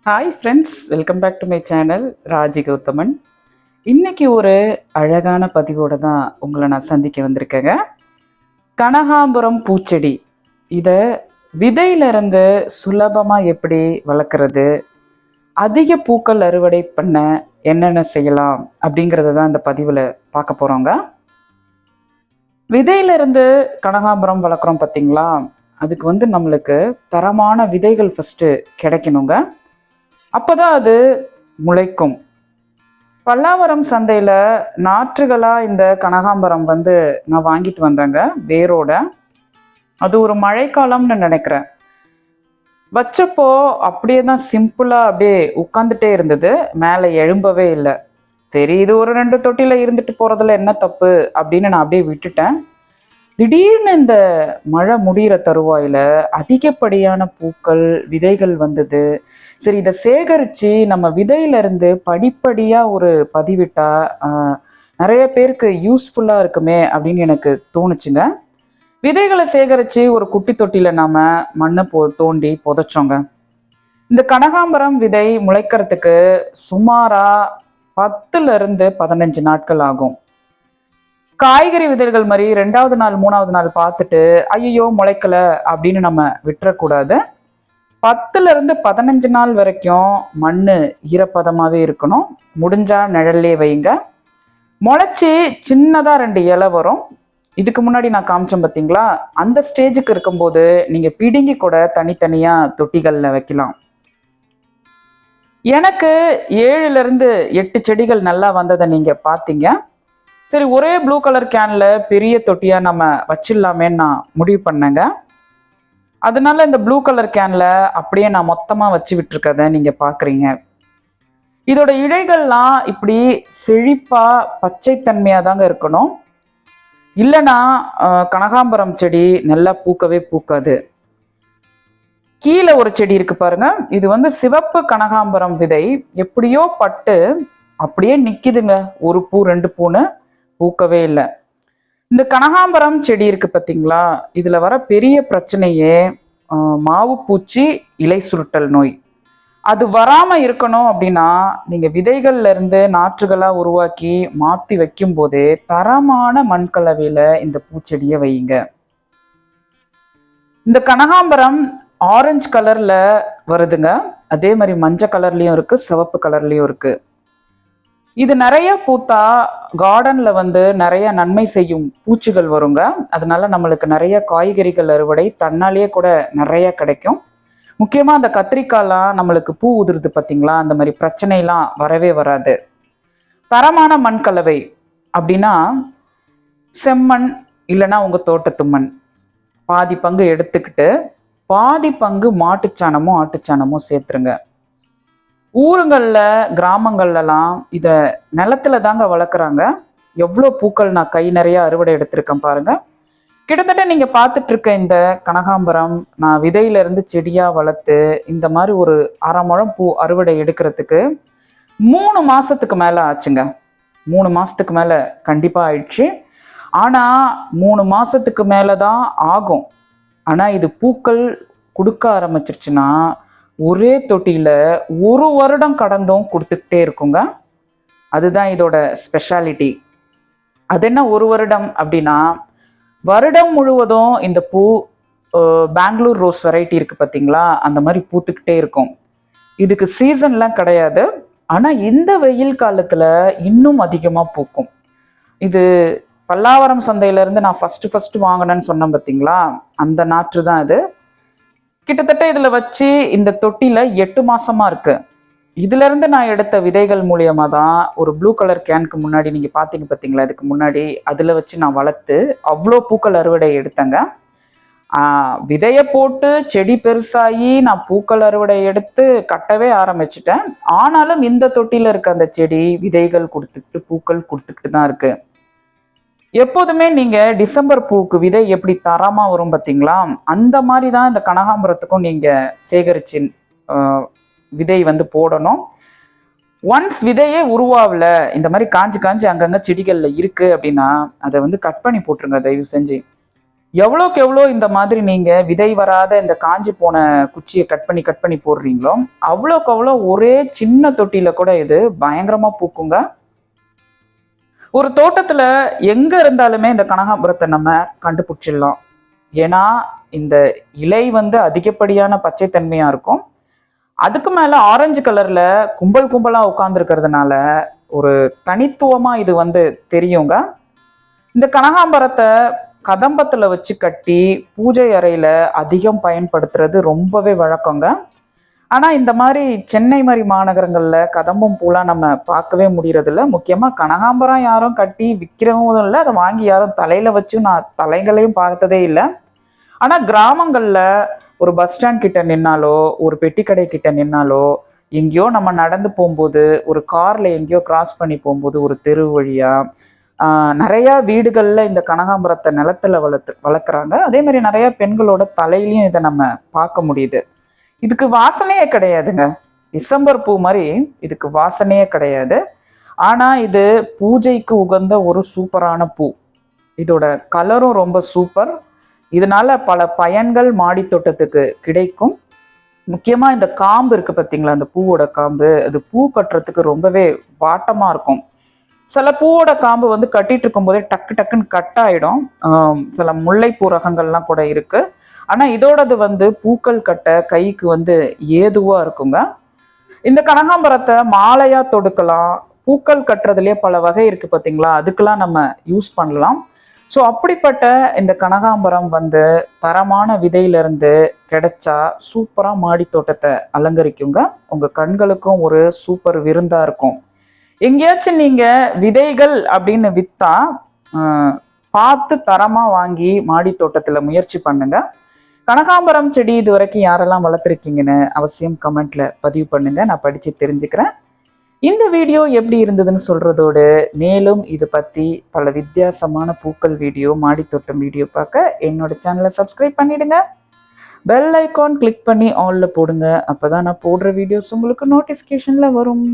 Hi friends, welcome back to my channel Raji Gauthaman. இன்னைக்கு ஒரு அழகான பதிவோட தான் உங்களை நான் சந்திக்க வந்திருக்கேங்க. கனகாம்பரம் பூச்செடி இதை விதையிலிருந்து சுலபமாக எப்படி வளர்க்குறது, அதிக பூக்கள் அறுவடை பண்ண என்னென்ன செய்யலாம் அப்படிங்கிறத தான் இந்த பதிவில் பார்க்க போகிறோங்க. விதையிலிருந்து கனகாம்பரம் வளர்க்குறோம் பார்த்தீங்களா, அதுக்கு நம்மளுக்கு தரமான விதைகள் ஃபஸ்ட்டு கிடைக்கணுங்க. அப்போதான் அது முளைக்கும். பல்லாவரம் சந்தையில் நாற்றுகளாக இந்த கனகாம்பரம் நான் வாங்கிட்டு வந்தேங்க, வேரோட. அது ஒரு மழைக்காலம்னு நினைக்கிறேன். வச்சப்போ அப்படியே தான் சிம்பிளாக அப்படியே உட்காந்துட்டே இருந்தது, மேலே எழும்பவே இல்லை. சரி, இது ஒரு 2 தொட்டியில் இருந்துட்டு போகிறதுல என்ன தப்பு அப்படின்னு நான் அப்படியே விட்டுட்டேன். திடீர்னு இந்த மழை முடிகிற தருவாயில் அதிகப்படியான பூக்கள், விதைகள் வந்தது. சரி, இதை சேகரித்து நம்ம விதையிலிருந்து படிப்படியாக ஒரு பதிவிட்டா நிறைய பேருக்கு யூஸ்ஃபுல்லாக இருக்குமே அப்படின்னு எனக்கு தோணுச்சுங்க. விதைகளை சேகரித்து ஒரு குட்டி தொட்டியில் நாம் மண்ணை தோண்டி புதைச்சோங்க. இந்த கனகாம்பரம் விதை முளைக்கிறதுக்கு சுமாராக 10லிருந்து 15 நாட்கள் ஆகும். காய்கறி விதைகள் மாதிரி 2வது நாள் 3வது நாள் பார்த்துட்டு ஐயோ முளைக்கல அப்படின்னு நம்ம விட்டுறக்கூடாது. 10லிருந்து 15 நாள் வரைக்கும் மண் ஈரப்பதமாகவே இருக்கணும். முடிஞ்சா நிழல்லே வைங்க. முளைச்சி சின்னதாக 2 இலை வரும். இதுக்கு முன்னாடி நான் காமிச்சேன் பார்த்தீங்களா, அந்த ஸ்டேஜுக்கு இருக்கும்போது நீங்கள் பிடுங்கி கூட தனித்தனியாக தொட்டிகளில் வைக்கலாம். எனக்கு 7லிருந்து 8 செடிகள் நல்லா வந்ததை நீங்கள் பார்த்தீங்க. சரி, ஒரே ப்ளூ கலர் கேனில் பெரிய தொட்டியாக நம்ம வச்சிடலாமேன்னு நான் முடிவு பண்ணேங்க. அதனால இந்த ப்ளூ கலர் கேனில் அப்படியே நான் மொத்தமாக வச்சு விட்டுருக்கதை நீங்கள் பார்க்குறீங்க. இதோட இலைகள்லாம் இப்படி செழிப்பாக பச்சைத்தன்மையாக தாங்க இருக்கணும். இல்லைன்னா கனகாம்பரம் செடி நல்லா பூக்கவே பூக்காது. கீழே ஒரு செடி இருக்கு பாருங்க, இது சிவப்பு கனகாம்பரம் விதை எப்படியோ பட்டு அப்படியே நிற்கிதுங்க. ஒரு பூ 2 பூன்னு பூக்கவே இல்லை. இந்த கனகாம்பரம் செடி இருக்கு பார்த்தீங்களா, இதில் வர பெரிய பிரச்சனையே மாவு பூச்சி, இலை சுருட்டல் நோய். அது வராமல் இருக்கணும் அப்படின்னா நீங்கள் விதைகள்ல இருந்து நாற்றுகளாக உருவாக்கி மாற்றி வைக்கும் போதே தரமான மண்கலவையில் இந்த பூச்செடியை வையுங்க. இந்த கனகாம்பரம் ஆரஞ்சு கலரில் வருதுங்க. அதே மாதிரி மஞ்சள் கலர்லேயும் இருக்குது, சிவப்பு கலர்லேயும் இருக்குது. இது நிறைய பூத்தா கார்டன்ல நிறைய நன்மை செய்யும் பூச்சிகள் வருங்க. அதனால நம்மளுக்கு நிறைய காய்கறிகள் அறுவடை தன்னாலேயே கூட நிறைய கிடைக்கும். முக்கியமாக அந்த கத்திரிக்காய்லாம் நம்மளுக்கு பூ உதிருது பார்த்தீங்களா, அந்த மாதிரி பிரச்சனைலாம் வரவே வராது. தரமான மண் கலவை அப்படின்னா செம்மண் இல்லைன்னா உங்கள் தோட்டத்து மண் பாதி பங்கு எடுத்துக்கிட்டு பாதி பங்கு மாட்டுச்சாணமோ ஆட்டுச்சாணமோ சேர்த்துருங்க. ஊருங்களில் கிராமங்கள்லாம் இதை நிலத்துல தாங்க வளர்க்குறாங்க. எவ்வளோ பூக்கள் நான் கை நிறைய அறுவடை எடுத்திருக்கேன் பாருங்க. கிட்டத்தட்ட நீங்கள் பார்த்துட்டு இருக்க இந்த கனகாம்பரம் நான் விதையிலிருந்து செடியாக வளர்த்து இந்த மாதிரி ஒரு 1/2 முழம் பூ அறுவடை எடுக்கிறதுக்கு 3 மாதத்துக்கு மேலே ஆச்சுங்க. 3 மாதத்துக்கு மேலே கண்டிப்பாக ஆயிடுச்சு. ஆனால் 3 மாதத்துக்கு மேலே தான் ஆகும். ஆனால் இது பூக்கள் கொடுக்க ஆரம்பிச்சிருச்சுன்னா ஒரே தொட்டியில் 1 வருடம் கடந்தும் கொடுத்துக்கிட்டே இருக்குங்க. அதுதான் இதோட ஸ்பெஷாலிட்டி. அது என்ன 1 வருடம் அப்படின்னா, வருடம் முழுவதும் இந்த பூ பெங்களூர் ரோஸ் வெரைட்டி இருக்குது பார்த்தீங்களா, அந்த மாதிரி பூத்துக்கிட்டே இருக்கும். இதுக்கு சீசன்லாம் கிடையாது. ஆனால் இந்த வெயில் காலத்தில் இன்னும் அதிகமாக பூக்கும். இது பல்லாவரம் சந்தையிலேருந்து நான் ஃபஸ்ட்டு வாங்கினேன்னு சொன்னேன் பார்த்தீங்களா, அந்த நாற்று தான் இது. கிட்டத்தட்ட இதில் வச்சு இந்த தொட்டியில் 8 மாசமா இருக்கு. இதுலேருந்து நான் எடுத்த விதைகள் மூலியமாக தான் ஒரு ப்ளூ கலர் கேனுக்கு முன்னாடி நீங்கள் பார்த்தீங்க பார்த்தீங்களா, இதுக்கு முன்னாடி அதில் வச்சு நான் வளர்த்து அவ்வளோ பூக்கள் அறுவடை எடுத்தேங்க. விதையை போட்டு செடி பெருசாகி நான் பூக்கள் அறுவடை எடுத்து கட்டவே ஆரம்பிச்சிட்டேன். ஆனாலும் இந்த தொட்டியில் இருக்க அந்த செடி விதைகள் கொடுத்துக்கிட்டு பூக்கள் கொடுத்துக்கிட்டு தான் இருக்கு. எப்போதுமே நீங்கள் டிசம்பர் பூவுக்கு விதை எப்படி தரமாக வரும் பார்த்தீங்களா, அந்த மாதிரி தான் இந்த கனகாம்பரத்துக்கும் நீங்கள் சேகரிச்சு விதை போடணும். ஒன்ஸ் விதையே உருவாகல, இந்த மாதிரி காஞ்சி அங்கங்கே செடிகளில் இருக்குது அப்படின்னா அதை கட் பண்ணி போட்டுருங்க தயவு செஞ்சு. எவ்வளோக்கு எவ்வளோ இந்த மாதிரி நீங்க விதை வராத இந்த காஞ்சி போன குச்சியை கட் பண்ணி போடுறீங்களோ அவ்வளோக்கு அவ்வளோ ஒரே சின்ன தொட்டியில கூட இது பயங்கரமா பூக்குங்க. ஒரு தோட்டத்துல எங்க இருந்தாலுமே இந்த கனகாம்பரத்தை நம்ம கண்டுபிடிச்சிடலாம். ஏன்னா இந்த இலை வந்து அதிகப்படியான பச்சைத்தன்மையா இருக்கும். அதுக்கு மேல ஆரஞ்சு கலர்ல கும்பல் கும்பலா உட்கார்ந்துருக்கிறதுனால ஒரு தனித்துவமா இது வந்து தெரியுங்க. இந்த கனகாம்பரத்தை கதம்பத்துல வச்சு கட்டி பூஜை அறையில அதிகம் பயன்படுத்துறது ரொம்பவே வழக்கங்க. ஆனா இந்த மாதிரி சென்னை மாதிரி மாநகரங்கள்ல கதம்பம் பூலாம் நம்ம பார்க்கவே முடியறதில்ல. முக்கியமா கனகாம்பரம் யாரும் கட்டி விற்கிறவும் இல்லை, அதை வாங்கி யாரும் தலையில வச்சு நான் தலைகளையும் பார்த்ததே இல்லை. ஆனா கிராமங்கள்ல ஒரு பஸ் ஸ்டாண்ட் கிட்ட நின்னாலோ ஒரு பெட்டி கடை கிட்ட நின்னாலோ எங்கேயோ நம்ம நடந்து போகும்போது ஒரு கார்ல எங்கேயோ கிராஸ் பண்ணி போகும்போது ஒரு தெரு வழியா நிறைய வீடுகள்ல இந்த கனகாம்பரத்தை நிலத்துல வளர்க்குறாங்க. அதே மாதிரி நிறைய பெண்களோட தலையிலையும் இதை நம்ம பார்க்க முடியுது. இதுக்கு வாசனையே கிடையாதுங்க. டிசம்பர் பூ மாதிரி இதுக்கு வாசனையே கிடையாது. ஆனா இது பூஜைக்கு உகந்த ஒரு சூப்பரான பூ. இதோட கலரும் ரொம்ப சூப்பர். இதனால பல பயன்கள் மாடி தோட்டத்துக்கு கிடைக்கும். முக்கியமா இந்த காம்பு இருக்கு பார்த்தீங்களா, அந்த பூவோட காம்பு, அது பூ கட்டுறதுக்கு ரொம்பவே வாட்டமா இருக்கும். சில பூவோட காம்பு வந்து கட்டிட்டு இருக்கும் போதே டக்கு டக்குன்னு கட் ஆயிடும். சில முல்லைப்பூ ரகங்கள்லாம் கூட இருக்கு. ஆனா இதோடது வந்து பூக்கள் கட்ட கைக்கு வந்து ஏதுவா இருக்குங்க. இந்த கனகாம்பரத்தை மாலையா தொடுக்கலாம். பூக்கள் கட்டுறதுலயே பல வகை இருக்கு பார்த்தீங்களா, அதுக்கெல்லாம் நம்ம யூஸ் பண்ணலாம். ஸோ அப்படிப்பட்ட இந்த கனகாம்பரம் வந்து தரமான விதையிலிருந்து கிடைச்சா சூப்பரா மாடி தோட்டத்தை அலங்கரிக்குங்க. உங்க கண்களுக்கும் ஒரு சூப்பர் விருந்தா இருக்கும். எங்கேயாச்சும் நீங்க விதைகள் அப்படின்னு வித்தா பார்த்து தரமா வாங்கி மாடி தோட்டத்துல முயற்சி பண்ணுங்க. கனகாம்பரம் செடி இது வரைக்கும் யாரெல்லாம் வளர்த்துருக்கீங்கன்னு அவசியம் கமெண்ட்ல பதிவு பண்ணுங்க, நான் படிச்சு தெரிஞ்சுக்கிறேன். இந்த வீடியோ எப்படி இருந்ததுன்னு சொல்றதோடு மேலும் இது பத்தி பல வித்தியாசமான பூக்கள் வீடியோ மாடி தோட்டம் வீடியோ பார்க்க என்னோட சேனலை சப்ஸ்கிரைப் பண்ணிடுங்க. பெல் ஐக்கான் கிளிக் பண்ணி ஆல்ல போடுங்க. அப்பதான் நான் போடுற வீடியோஸ் உங்களுக்கு நோட்டிஃபிகேஷன்ல வரும்.